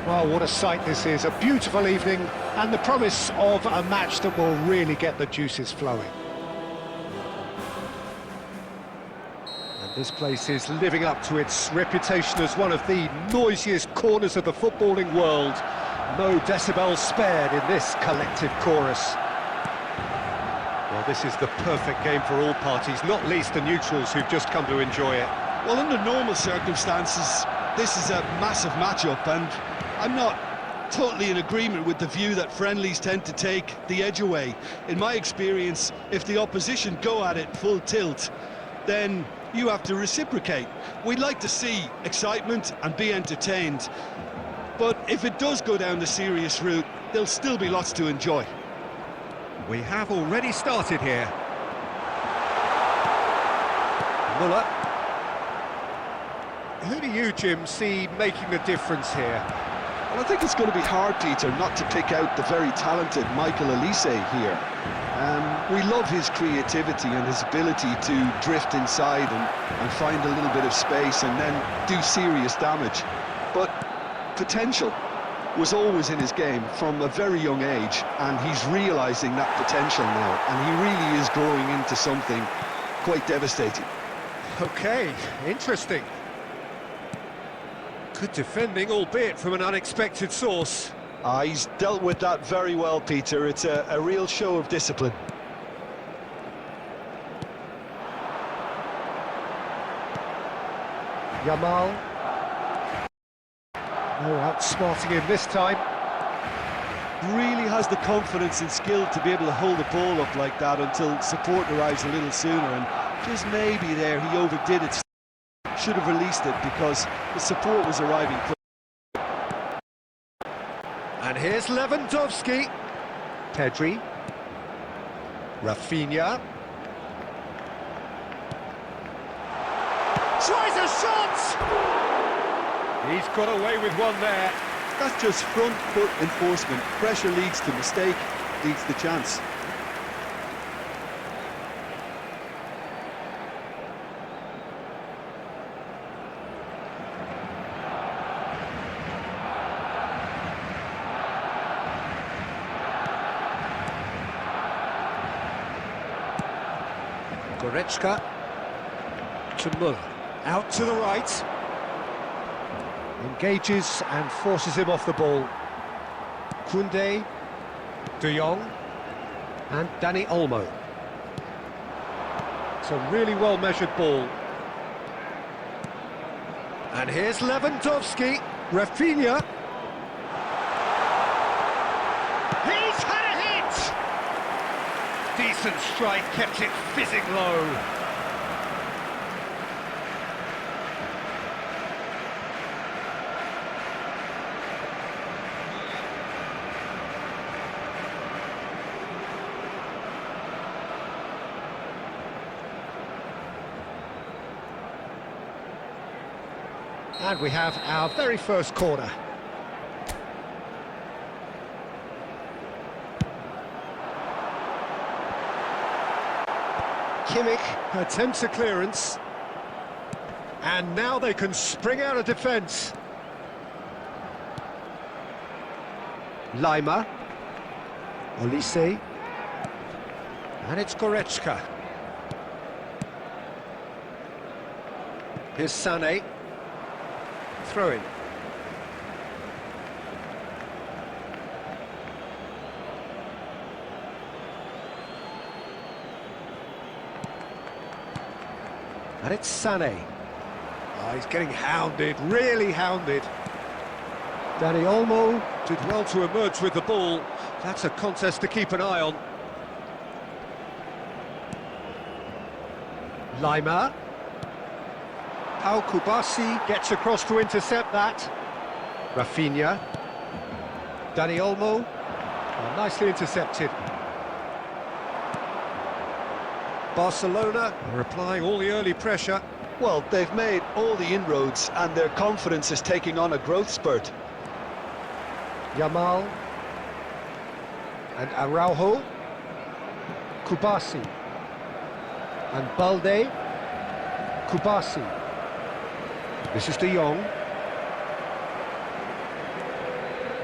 Well, what a sight this is, a beautiful evening and the promise of a match that will really get the juices flowing. And this place is living up to its reputation as one of the noisiest corners of the footballing world. No decibels spared in this collective chorus. Well, this is the perfect game for all parties, not least the neutrals who've just come to enjoy it. Well, under normal circumstances, this is a massive match-up, and I'm not totally in agreement with the view that friendlies tend to take the edge away. In my experience, if the opposition go at it full tilt, then you have to reciprocate. We'd like to see excitement and be entertained, but if it does go down the serious route, there'll still be lots to enjoy. We have already started here. Muller. Who do you, Jim, see making the difference here? Well, I think it's going to be hard, Peter, not to pick out the very talented Michael Elise here. We love his creativity and his ability to drift inside and find a little bit of space and then do serious damage. But potential was always in his game from a very young age, and he's realising that potential now, and he really is growing into something quite devastating. Okay, interesting. Good defending, albeit from an unexpected source. He's dealt with that very well, Peter. It's a real show of discipline. Yamal. No outsmarting him this time. Really has the confidence and skill to be able to hold the ball up like that until support arrives a little sooner, and just maybe there he overdid it. Should have released it because the support was arriving quick. And here's Lewandowski. Pedri. Rafinha. Tries a shot! He's got away with one there. That's just front foot enforcement. Pressure leads to mistake, leads to chance. Goretzka to Muller, out to the right, engages and forces him off the ball. Koundé, De Jong and Dani Olmo. It's a really well measured ball. And here's Lewandowski, Rafinha. He's had a hit! Decent strike, kept it fizzing low. And we have our very first corner. Kimmich attempts a clearance. And now they can spring out of defence. Lima. Olise. And it's Goretzka. Here's Sané. Throw in. And it's Sané. Oh, he's getting hounded, really hounded. Dani Olmo did well to emerge with the ball. That's a contest to keep an eye on. Lima. Pau Kubasi gets across to intercept that. Rafinha. Dani Olmo, nicely intercepted. Barcelona are applying all the early pressure. Well, they've made all the inroads and their confidence is taking on a growth spurt. Yamal and Araujo, Kubasi and Balde, Kubasi. This is De Jong.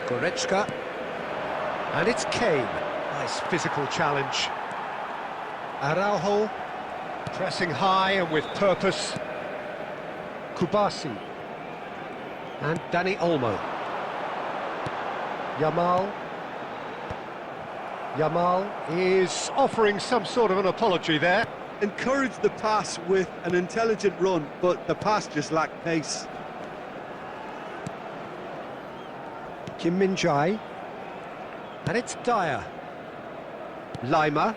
Goretzka, and it's Kane. Nice physical challenge. Araujo, pressing high and with purpose. Kubasi and Dani Olmo. Yamal is offering some sort of an apology there. Encouraged the pass with an intelligent run, but the pass just lacked pace. Kim Min-jae, and it's Dyer. Lima.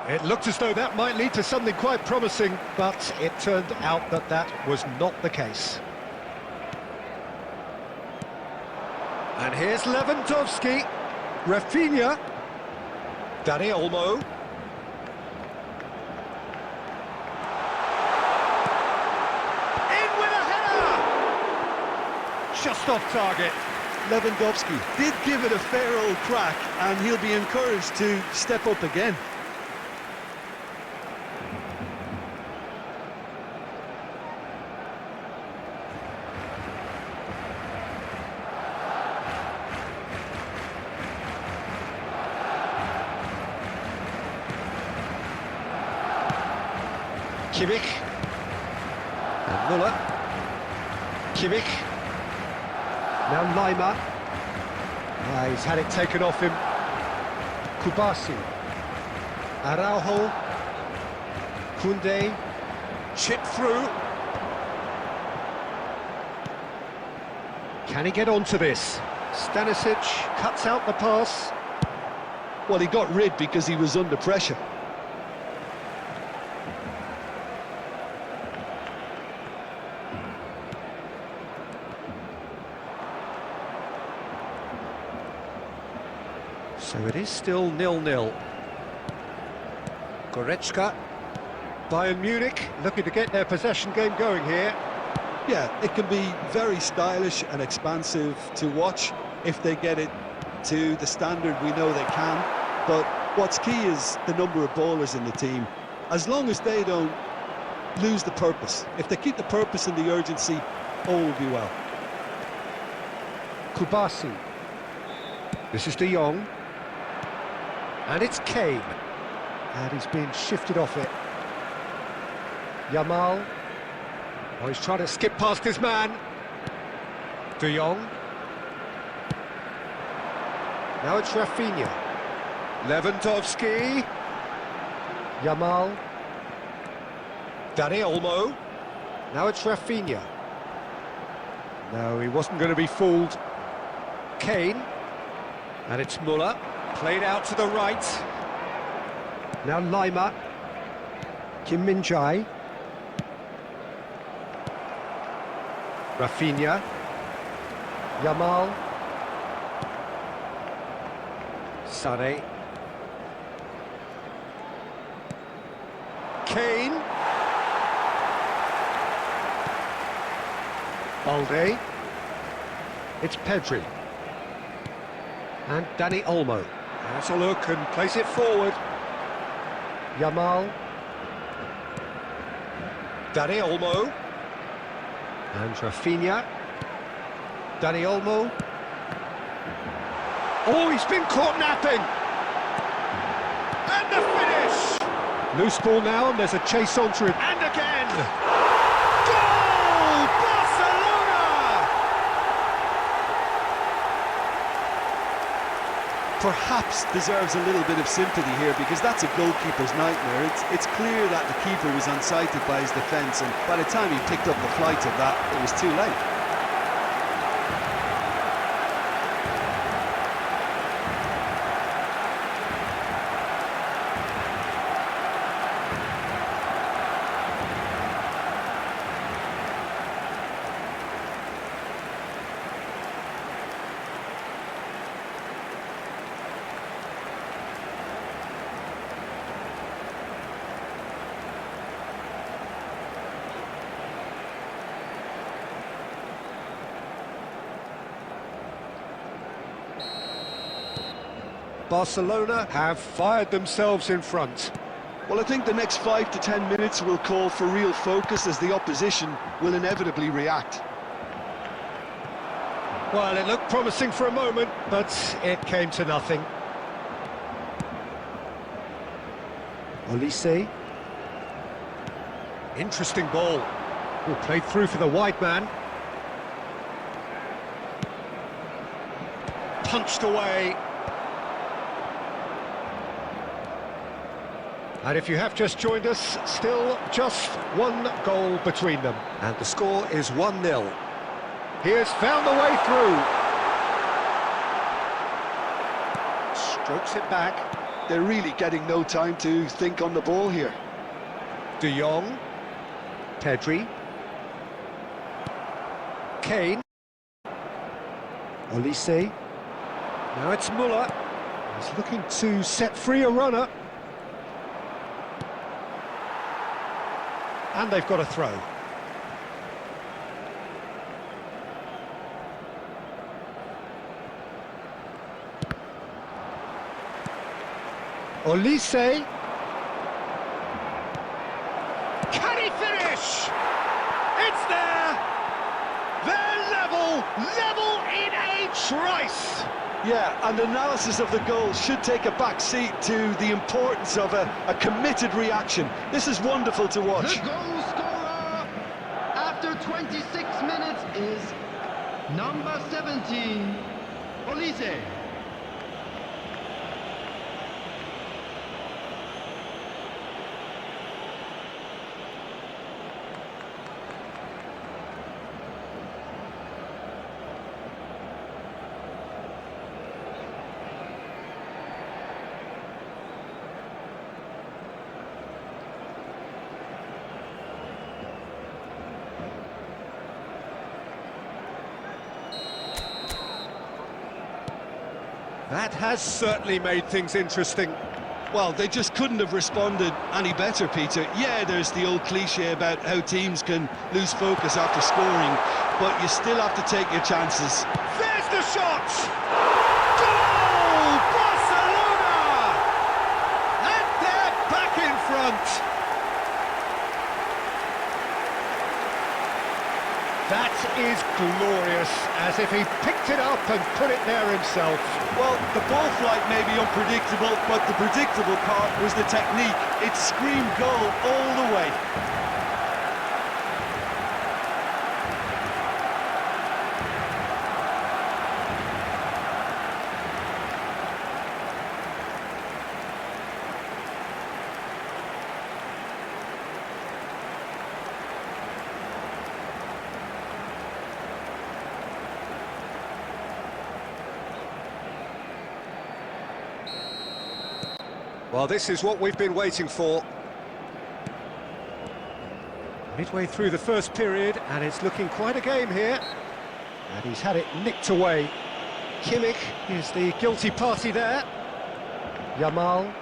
It looked as though that might lead to something quite promising, but it turned out that that was not the case. And here's Lewandowski, Rafinha, Dani Olmo. In with a header! Just off target. Lewandowski did give it a fair old crack, and he'll be encouraged to step up again. Kimmich and Muller. Kimmich. Now Lima. He's had it taken off him. Kubasi. Araujo. Koundé. Chip through. Can he get onto this? Stanisic cuts out the pass. Well, he got rid because he was under pressure. So it is still 0-0. Goretzka, Bayern Munich looking to get their possession game going here. Yeah, it can be very stylish and expansive to watch if they get it to the standard we know they can. But what's key is the number of ballers in the team. As long as they don't lose the purpose, if they keep the purpose and the urgency, all will be well. Kubasi. This is De Jong. And it's Kane. And he's been shifted off it. Yamal. Oh, he's trying to skip past his man. De Jong. Now it's Rafinha. Lewandowski. Yamal. Dani Olmo. Now it's Rafinha. No, he wasn't going to be fooled. Kane. And it's Muller. Played out to the right. Now Lima. Kim Min-jae. Rafinha. Yamal. Sané. Kane. Balde. It's Pedri. And Dani Olmo. Has a look and plays it forward. Yamal. Dani Olmo. And Rafinha. Dani Olmo. Oh, he's been caught napping. And the finish! Loose ball now, and there's a chase on through. And again! Goal! Barcelona! Perhaps deserves a little bit of sympathy here, because that's a goalkeeper's nightmare. It's clear that the keeper was unsighted by his defence, and by the time he picked up the flight of that, it was too late. Barcelona have fired themselves in front. Well, I think the next 5 to 10 minutes will call for real focus as the opposition will inevitably react. Well, it looked promising for a moment, but it came to nothing. Olise. Interesting ball. Oh, played through for the wide man. Punched away. And if you have just joined us, still just one goal between them. And the score is 1-0. He has found the way through. Strokes it back. They're really getting no time to think on the ball here. De Jong. Pedri. Kane. Olise. Now it's Muller. He's looking to set free a runner. And they've got a throw. Olise. Can he finish? It's there! They're level in a trice! Yeah, and analysis of the goal should take a back seat to the importance of a committed reaction. This is wonderful to watch. The goal scorer after 26 minutes is number 17, Olise. That has certainly made things interesting. Well, they just couldn't have responded any better, Peter. Yeah, there's the old cliche about how teams can lose focus after scoring, but you still have to take your chances. There's the shot! Goal! Barcelona! And they're back in front! That is glorious, as if he picked it up and put it there himself. Well, the ball flight may be unpredictable, but the predictable part was the technique. It screamed goal all the way. Well, this is what we've been waiting for. Midway through the first period, and it's looking quite a game here. And he's had it nicked away. Kimmich is the guilty party there. Yamal.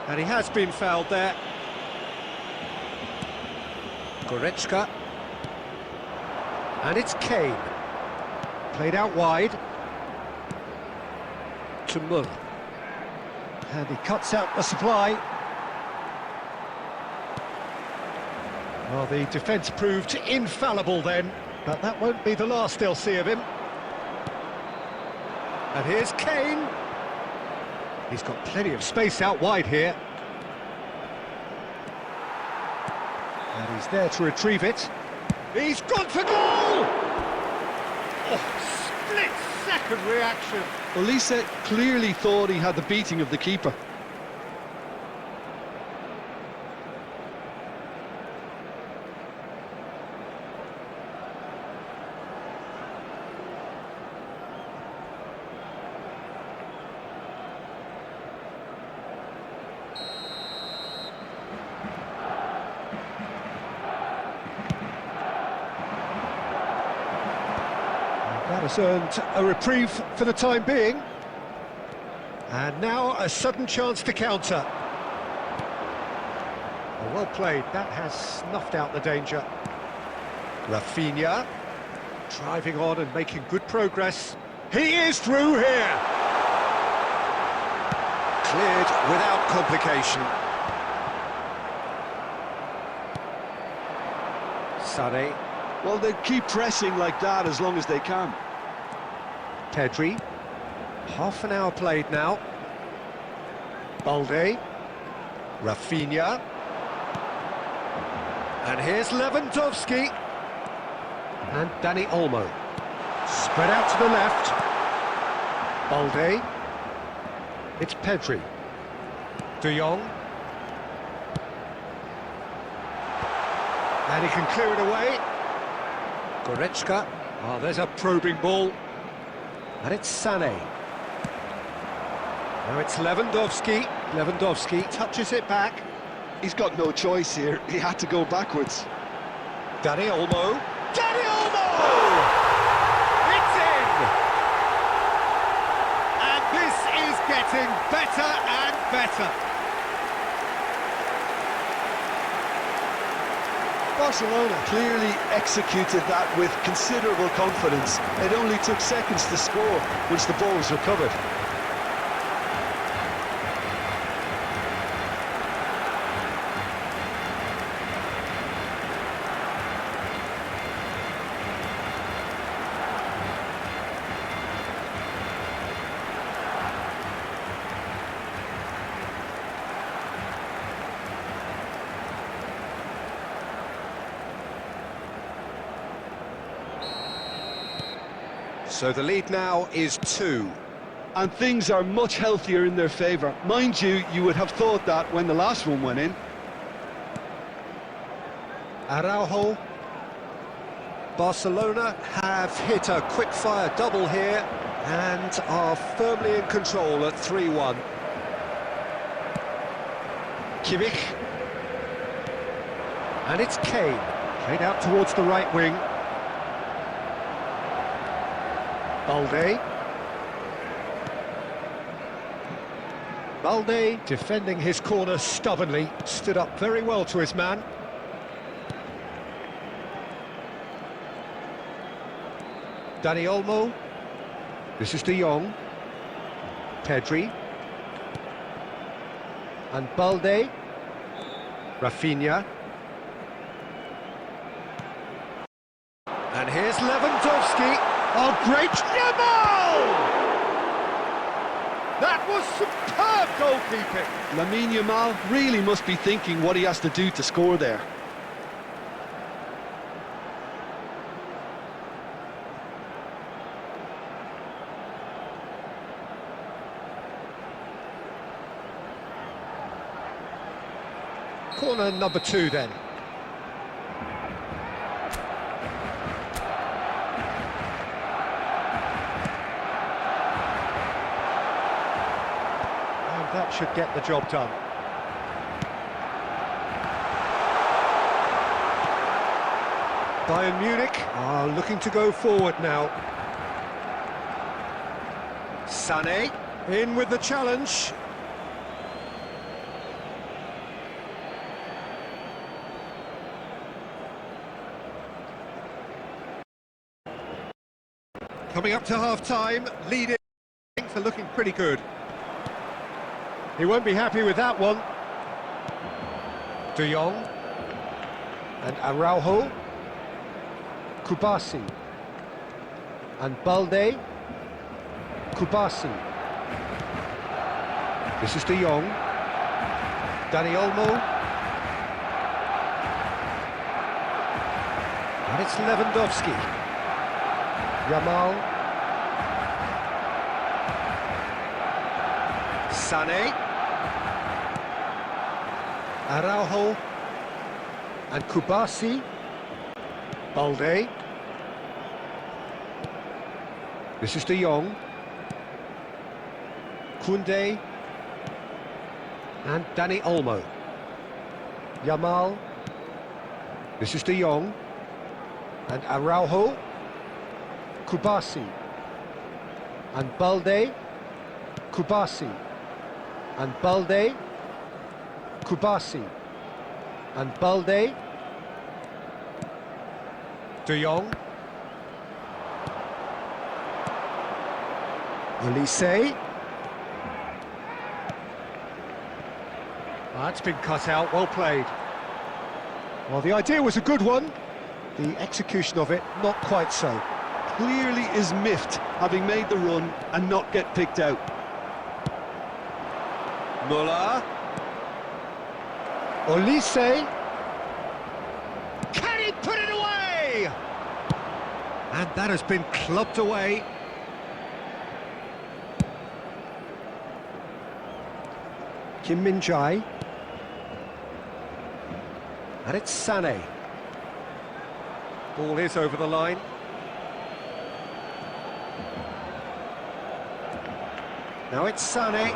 And he has been fouled there. Goretzka. And it's Kane. Played out wide. To Muller. And he cuts out the supply. Well, the defence proved infallible then, but that won't be the last they'll see of him. And here's Kane. He's got plenty of space out wide here. And he's there to retrieve it. He's gone for goal! Oh, split-second reaction. Olise clearly thought he had the beating of the keeper. That has earned a reprieve for the time being. And now a sudden chance to counter. Well played, that has snuffed out the danger. Rafinha, driving on and making good progress. He is through here! Cleared without complication. Sané. Well, they keep pressing like that as long as they can. Pedri. Half an hour played now. Balde. Rafinha. And here's Lewandowski. And Dani Olmo. Spread out to the left. Balde. It's Pedri. De Jong. And he can clear it away. Goretzka. Oh, there's a probing ball. And it's Sané. Now it's Lewandowski. Lewandowski touches it back. He's got no choice here. He had to go backwards. Dani Olmo. Dani Olmo! It's in! And this is getting better and better. Barcelona clearly executed that with considerable confidence. It only took seconds to score once the ball was recovered. So the lead now is 2. And things are much healthier in their favour. Mind you, you would have thought that when the last one went in. Araujo. Barcelona have hit a quick-fire double here and are firmly in control at 3-1. Kimmich. And it's Kane. Played out towards the right wing. Balde. Balde, defending his corner stubbornly, stood up very well to his man. Dani Olmo. This is De Jong. Pedri. And Balde. Rafinha. And here's Lewandowski. Oh, great Yamal! That was superb goalkeeping. Lamine Yamal really must be thinking what he has to do to score there. Corner number 2 then. That should get the job done. Bayern Munich are looking to go forward now. Sané in with the challenge. Coming up to half-time, leading, are looking pretty good. He won't be happy with that one. De Jong. And Araujo. Kubasi. And Balde. Kubasi. This is De Jong. Dani Olmo. And it's Lewandowski. Yamal. Sané. Araujo. And Kubasi. Balde. This is De Jong. Koundé. And Dani Olmo. Yamal. This is De Jong. And Araujo. Kubasi. And Balde. Kubasi. And Balde. Kubasi. And Balde. De Jong. Olise. That's been cut out, well played. Well, the idea was a good one. The execution of it, not quite so. Clearly is miffed, having made the run and not get picked out. Muller. Olise. Can he put it away? And that has been clubbed away. Kim Min-jae. And it's Sané. Ball is over the line. Now it's Sané.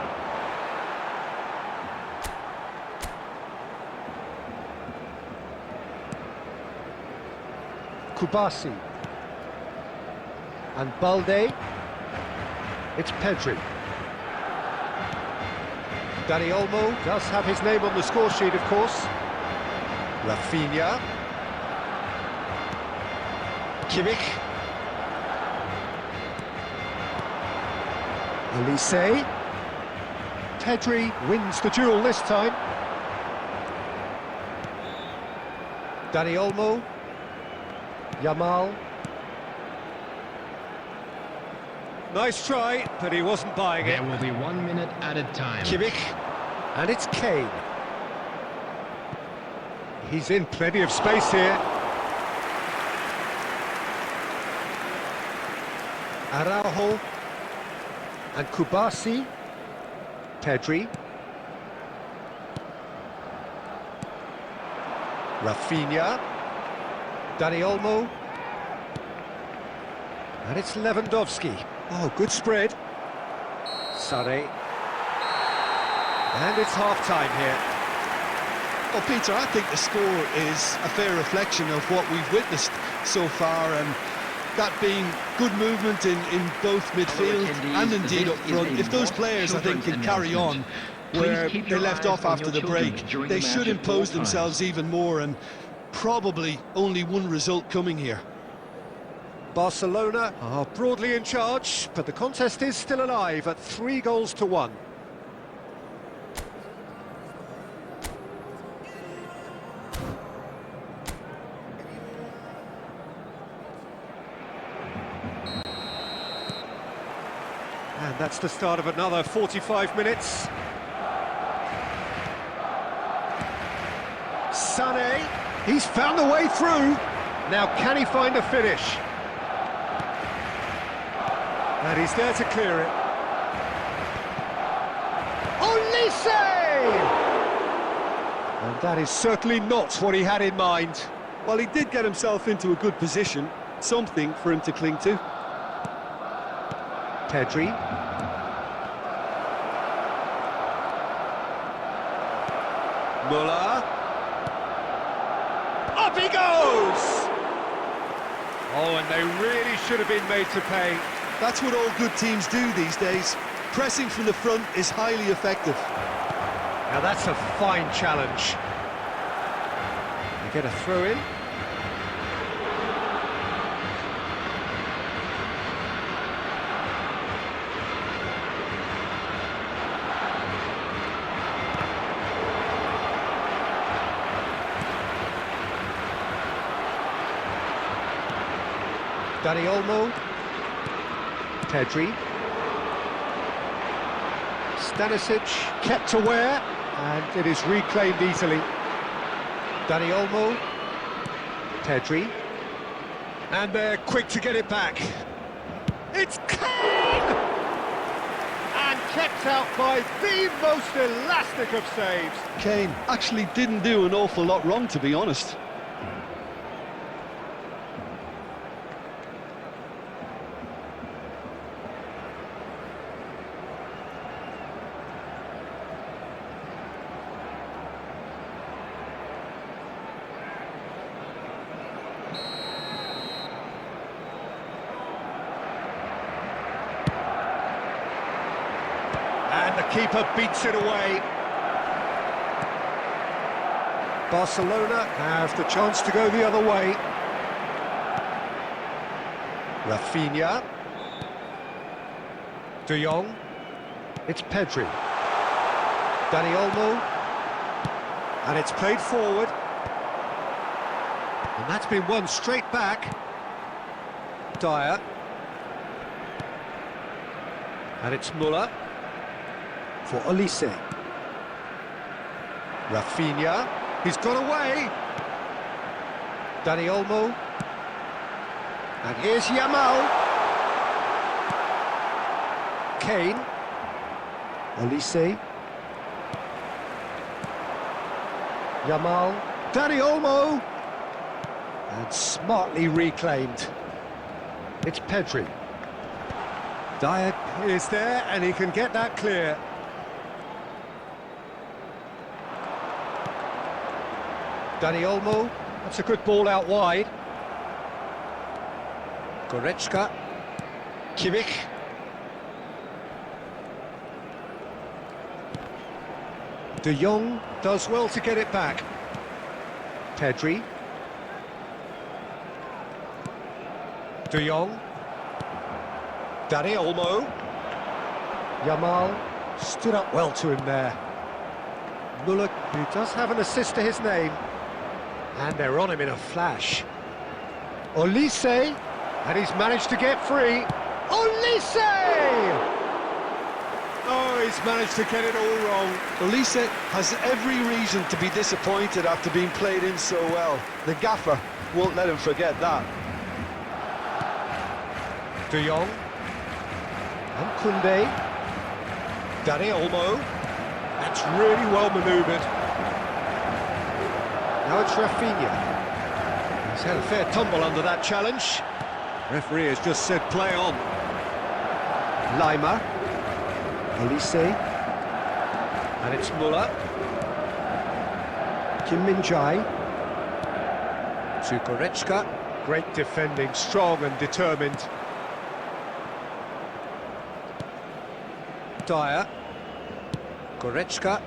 Kubasi. And Balde. It's Pedri. Dani Olmo does have his name on the score sheet, of course. Rafinha. Kimmich. Olise. Pedri wins the duel this time. Dani Olmo. Yamal. Nice try, but he wasn't buying it. There will be 1 minute added time. Kimmich. And it's Kane. He's in plenty of space here. Araujo. And Kubasi. Pedri. Rafinha. Dani Olmo. And it's Lewandowski. Oh, good spread. Sané. And it's half-time here. Well, Peter, I think the score is a fair reflection of what we've witnessed so far, and that being good movement in both midfield and indeed up front. If those players, I think, can carry on where they left off after the break, they should impose themselves even more, and probably only one result coming here. Barcelona are broadly in charge, but the contest is still alive at 3-1. And that's the start of another 45 minutes. Sané, he's found a way through. Now can he find a finish? And he's there to clear it. Olise! And that is certainly not what he had in mind. Well, he did get himself into a good position, something for him to cling to. Pedri. Muller. Up he goes! Oh, and they really should have been made to pay. That's what all good teams do these days. Pressing from the front is highly effective. Now that's a fine challenge. You get a throw in. Dani Olmo. Pedri. Stanisic kept aware, and it is reclaimed easily. Dani Olmo. Pedri. And they're quick to get it back. It's Kane! And kept out by the most elastic of saves. Kane actually didn't do an awful lot wrong, to be honest. And the keeper beats it away. Barcelona have the chance to go the other way. Rafinha. De Jong. It's Pedri. Dani Olmo. And it's played forward. And that's been won straight back. Dyer. And it's Muller. For Olise. Rafinha. He's got away. Dani Olmo. And here's Yamal. Kane. Olise. Yamal. Dani Olmo. And smartly reclaimed. It's Pedri. Dyer is there and he can get that clear. Dani Olmo. That's a good ball out wide. Goretzka. Kimmich. De Jong does well to get it back. Pedri. De Jong. Dani Olmo. Yamal stood up well to him there. Muller, who does have an assist to his name. And they're on him in a flash. Olise. And he's managed to get free. Olise! Oh, he's managed to get it all wrong. Olise has every reason to be disappointed after being played in so well. The gaffer won't let him forget that. De Jong. And Koundé. Dani Olmo. That's really well manoeuvred. Now it's Rafinha. He's had a fair tumble under that challenge. Referee has just said play on. Lima. Olise. And it's Muller. Kim Min-jae. To Goretzka. Great defending, strong and determined. Dyer. Goretzka.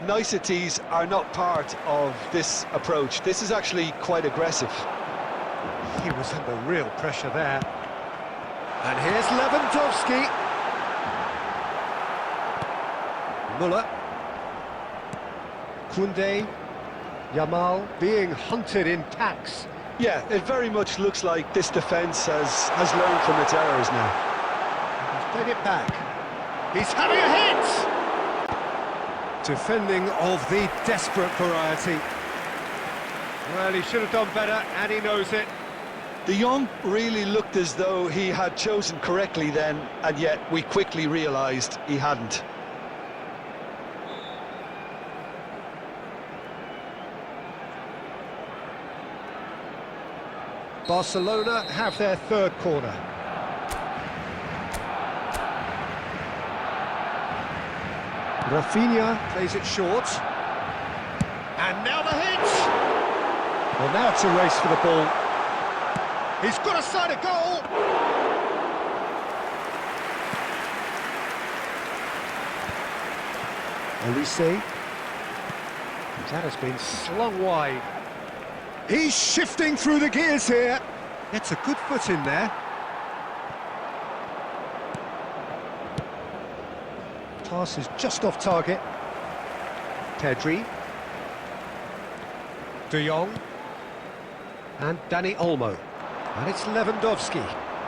Niceties are not part of this approach. This is actually quite aggressive. He was under real pressure there. And here's Lewandowski. Muller. Koundé. Yamal being hunted in packs. Yeah, it very much looks like this defence has learned from its errors now. He's played it back. He's having a hit! Defending of the desperate variety. Well, he should have done better, and he knows it. De Jong really looked as though he had chosen correctly then, and yet we quickly realised he hadn't. Barcelona have their third corner. Rafinha plays it short. And now the hit! Well, now it's a race for the ball. He's got a side of goal! Olise. That has been slung wide. He's shifting through the gears here. Gets a good foot in there. Pass is just off target. Pedri. De Jong. And Dani Olmo. And it's Lewandowski.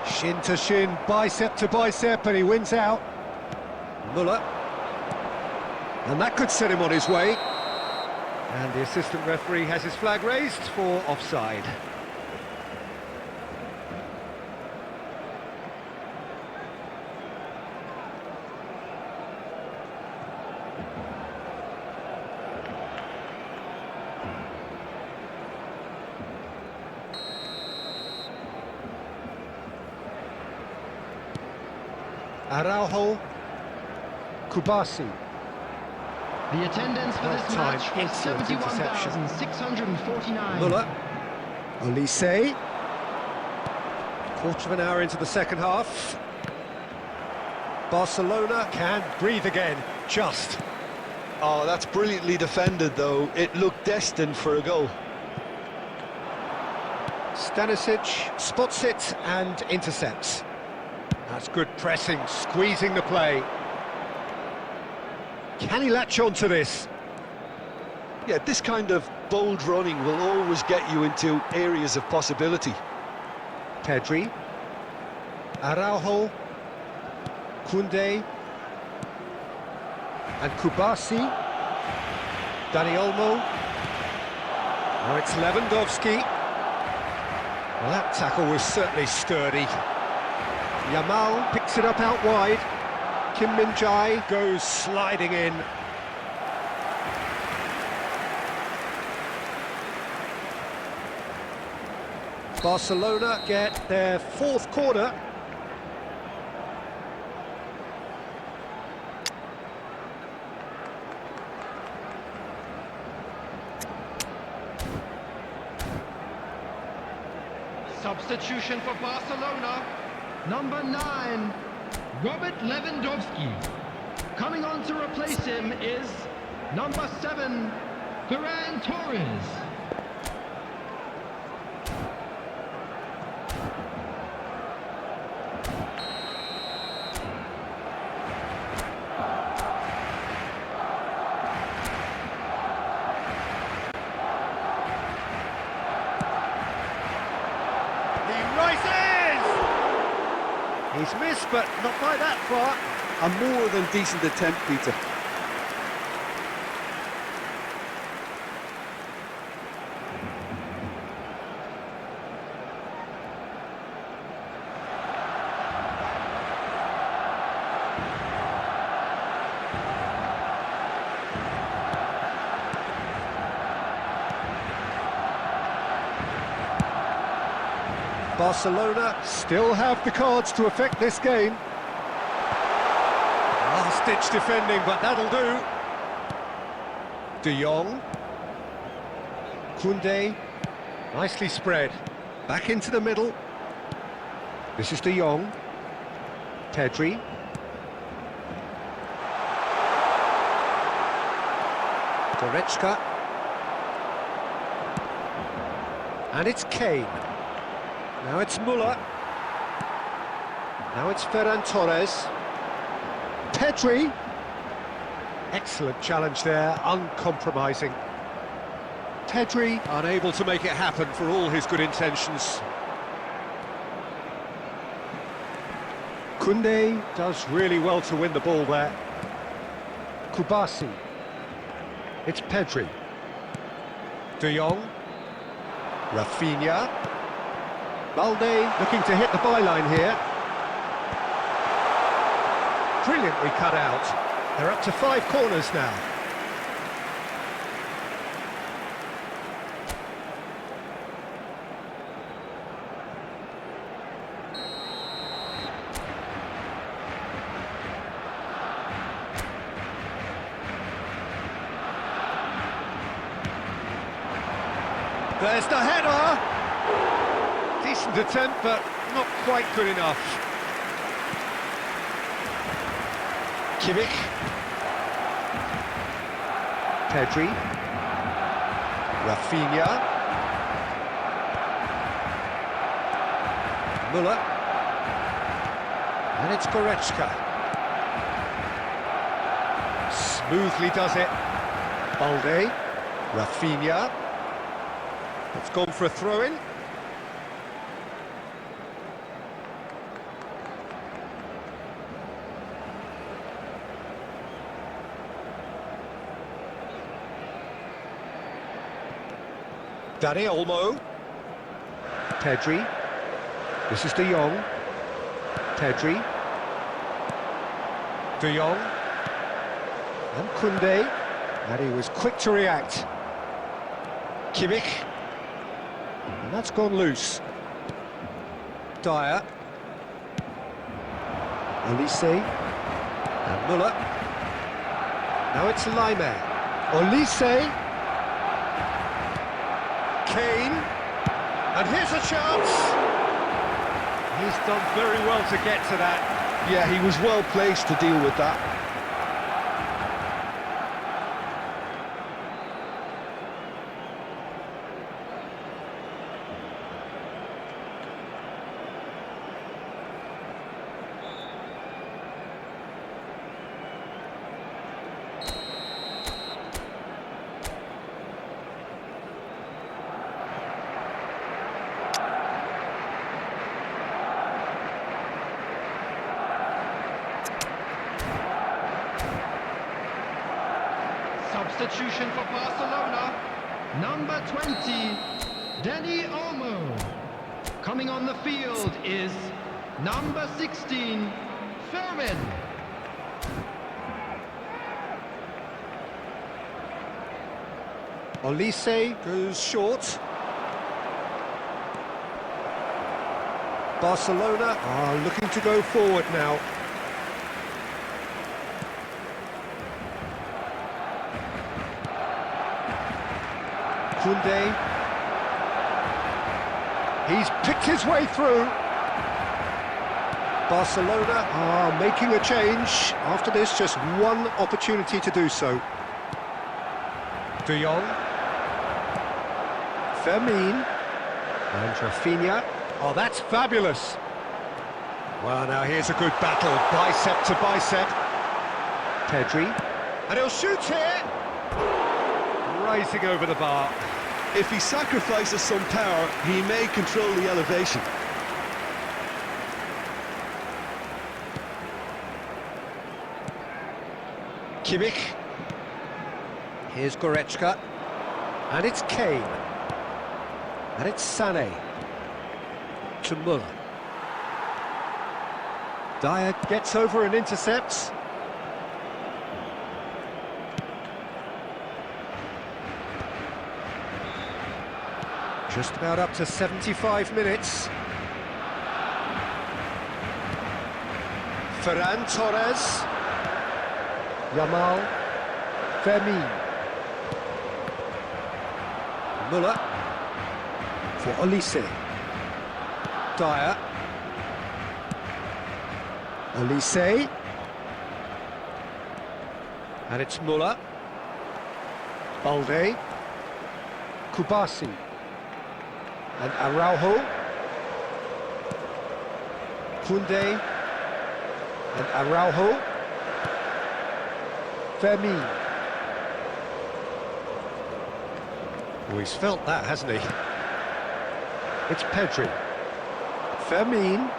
Shin to shin, bicep to bicep, and he wins out. Muller. And that could set him on his way. And the assistant referee has his flag raised for offside. Araujo, Kubasi. The attendance for this Half-time, match was excellent interception. 71,649. Muller. Olise. Quarter of an hour into the second half. Barcelona can breathe again, just. Oh, that's brilliantly defended, though. It looked destined for a goal. Stanisic spots it and intercepts. That's good pressing, squeezing the play. Can he latch on to this? Yeah, this kind of bold running will always get you into areas of possibility. Pedri, Araujo, Koundé, and Kubasi, Dani Olmo. Now it's Lewandowski. Well, that tackle was certainly sturdy. Yamal picks it up out wide. Kim Min-jae goes sliding in. Barcelona get their fourth corner. Substitution for Barcelona. Number 9, Robert Lewandowski. Coming on to replace him is number 7, Ferran Torres. He's missed, but not by that far. A more than decent attempt, Peter. Barcelona still have the cards to affect this game. Last-ditch defending, but that'll do. De Jong. Koundé. Nicely spread. Back into the middle. This is De Jong. Pedri. Goretzka. And it's Kane. Now it's Müller. Now it's Ferran Torres. Pedri. Excellent challenge there, uncompromising. Pedri unable to make it happen for all his good intentions. Koundé does really well to win the ball there. Kubasi. It's Pedri. De Jong. Rafinha. Balde looking to hit the byline here. Brilliantly cut out. They're up to 5 corners now. There's the header! Decent attempt, but not quite good enough. Kimmich. Pedri. Rafinha. Müller. And it's Goretzka. Smoothly does it. Balde. Rafinha. It's gone for a throw-in. Dani Olmo. Pedri. This is De Jong. Pedri. De Jong. And Koundé. And he was quick to react. Kimmich. And that's gone loose. Dyer. Olise. And Müller. Now it's Laimer. Olise. Kane, and here's a chance. He's done very well to get to that. Yeah, he was well placed to deal with that. Substitution for Barcelona, number 20, Dani Olmo. Coming on the field is number 16, Fermin. Olise goes short. Barcelona are looking to go forward now. Koundé. He's picked his way through. Barcelona are making a change. After this, just one opportunity to do so. De Jong. Fermin. And Rafinha. Oh, that's fabulous. Well, now here's a good battle, bicep to bicep. Pedri. And he'll shoot here. Rising over the bar. If he sacrifices some power, he may control the elevation. Kimmich. Here's Goretzka. And it's Kane. And it's Sané. To Müller. Dyer gets over and intercepts. Just about up to 75 minutes. Ferran Torres. Yamal. Fermin. Müller. For Olise. Dyer. Olise. And it's Müller. Balde. Kubasi. And Araujo. Koundé. And Araujo. Fermin. Oh, he's felt that, hasn't he? It's Pedri. Fermin.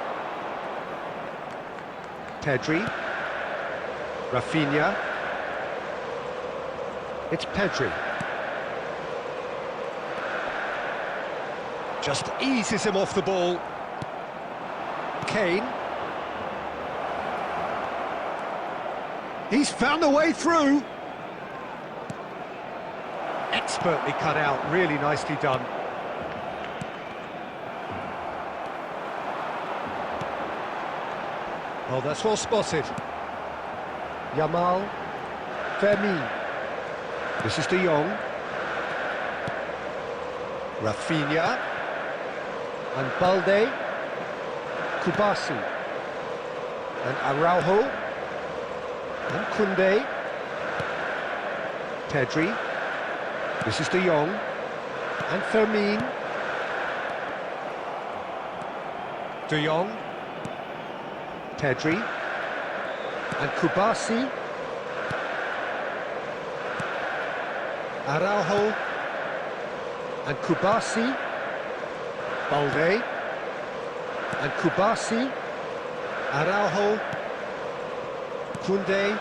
Pedri. Rafinha. It's Pedri. Just eases him off the ball. Kane. He's found a way through. Expertly cut out, really nicely done. Oh, that's well spotted. Yamal. Fermin. This is De Jong. Rafinha. And Balde. Kubasi. And Araujo. And Koundé. Pedri. This is De Jong. And Fermin. De Jong. Pedri. And Kubasi. Araujo. And Kubasi. Balde. And Kubasi. Araujo. Koundé.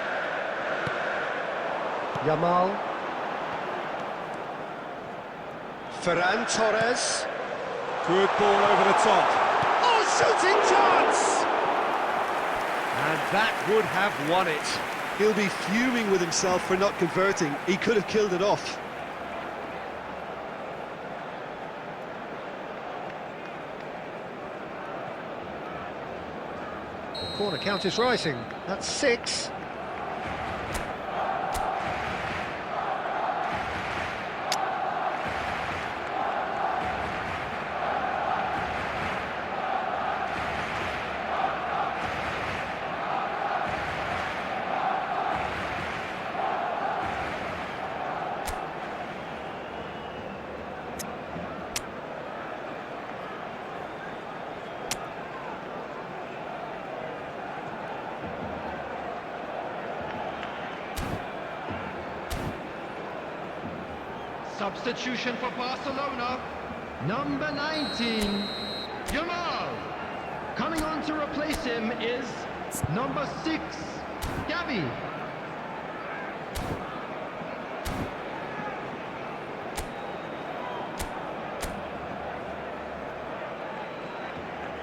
Yamal. Ferran Torres. Good ball over the top. Oh, shooting chance! And that would have won it. He'll be fuming with himself for not converting. He could have killed it off. The corner count is rising. That's 6. Substitution for Barcelona, number 19, Yamal. Coming on to replace him is number 6, Gavi.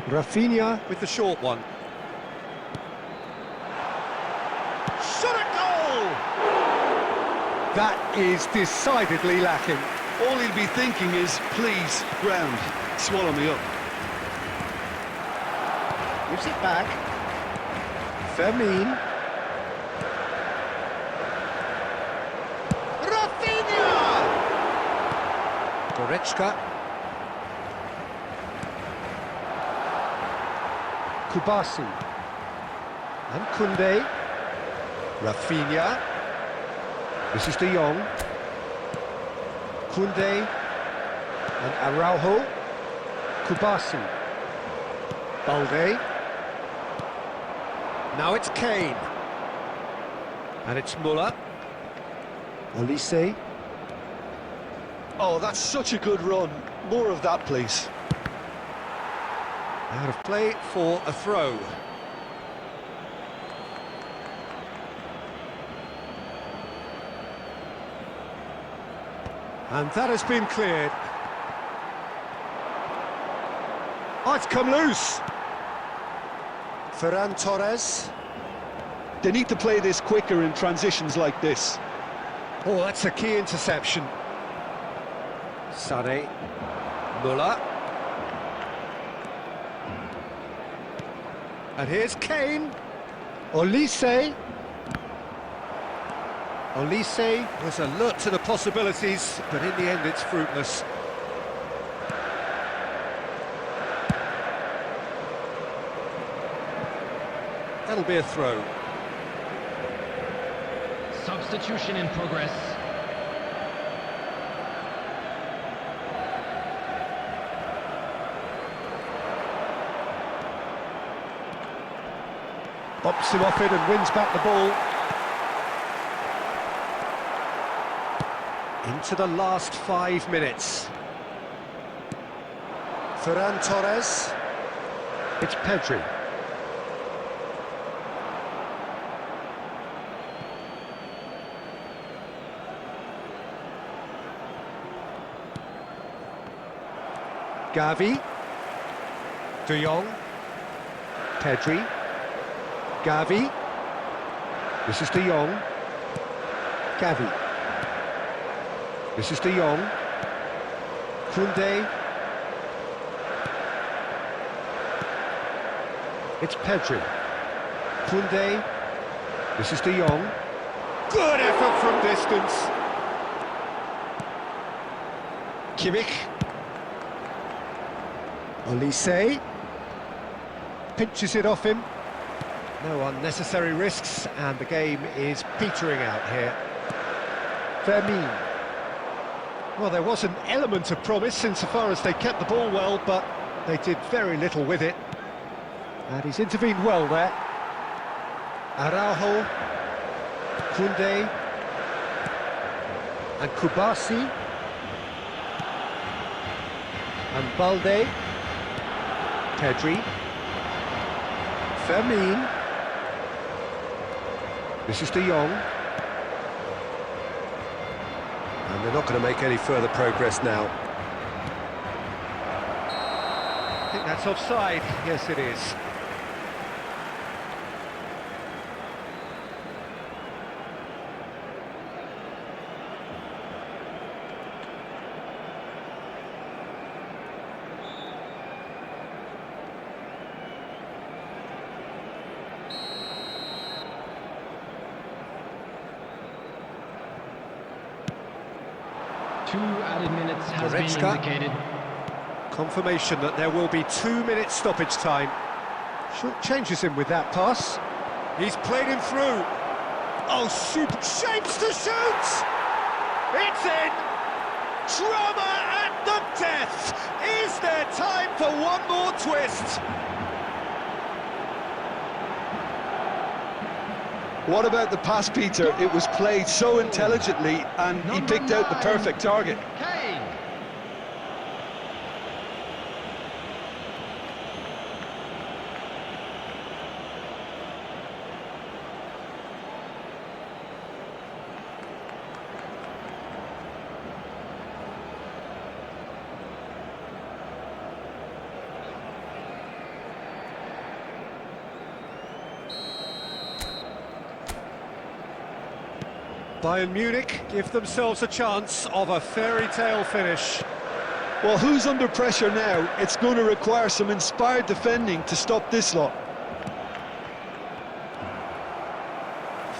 Rafinha with the short one. Shot at goal! That is decidedly lacking. All he'll be thinking is, please, ground, swallow me up. Gives it back. Fermin. Rafinha! Goretzka. Kubasi. And Koundé. Rafinha. This is De Jong. Koundé. And Araujo. Kubasi. Balde. Now it's Kane. And it's Muller. Olise. Oh, that's such a good run. More of that, please. Out of play for a throw. And that has been cleared. Oh, it's come loose. Ferran Torres. They need to play this quicker in transitions like this. Oh, that's a key interception. Sané. Muller. And here's Kane. Olise. Olise was alert to the possibilities, but in the end it's fruitless. That'll be a throw. Substitution in progress. Bops him off it and wins back the ball. Into the last 5 minutes. Ferran Torres. It's Pedri. Gavi. De Jong. Pedri. Gavi. This is De Jong. Gavi. This is De Jong. Koundé. It's Pedri. Koundé. This is De Jong. Good effort from distance. Kimmich. Olise. Pinches it off him. No unnecessary risks, and the game is petering out here. Fermin. Well, there was an element of promise insofar as they kept the ball well, but they did very little with it. And he's intervened well there. Araujo. Koundé. And Kubasi. And Balde. Pedri. Fermin. This is De Jong. And they're not going to make any further progress now. I think that's offside. Yes, it is. Two added minutes has been Goretzka. indicated. Confirmation that there will be 2 minutes stoppage time. Short changes him with that pass. He's played him through. Oh, super shapes to shoot! It's in! Drama at the death! Is there time for one more twist? What about the pass, Peter? It was played so intelligently, and he picked out the perfect target. Kane. Bayern Munich give themselves a chance of a fairy tale finish. Well, who's under pressure now? It's going to require some inspired defending to stop this lot.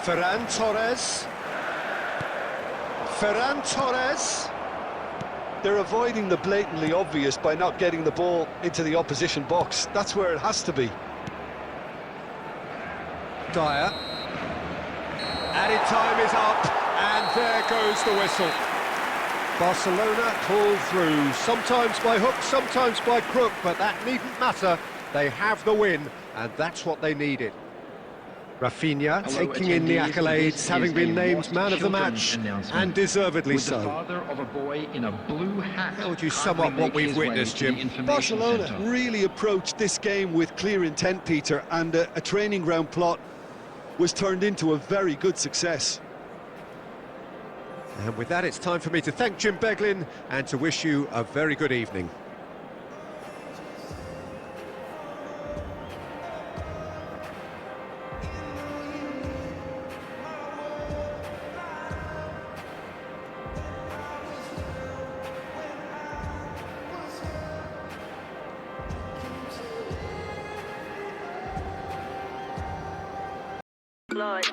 Ferran Torres. Ferran Torres. They're avoiding the blatantly obvious by not getting the ball into the opposition box. That's where it has to be. Dyer. Added time is up, and there goes the whistle. Barcelona pull through, sometimes by hook, sometimes by crook, but that needn't matter. They have the win, and that's what they needed. Rafinha taking in the accolades, having been named man of the match, and deservedly so. Father of a boy in a blue hat. How would you sum up what we've witnessed, Jim? Barcelona really approached this game with clear intent, Peter, and a training ground plot was turned into a very good success. And with that, it's time for me to thank Jim Beglin and to wish you a very good evening. Lord,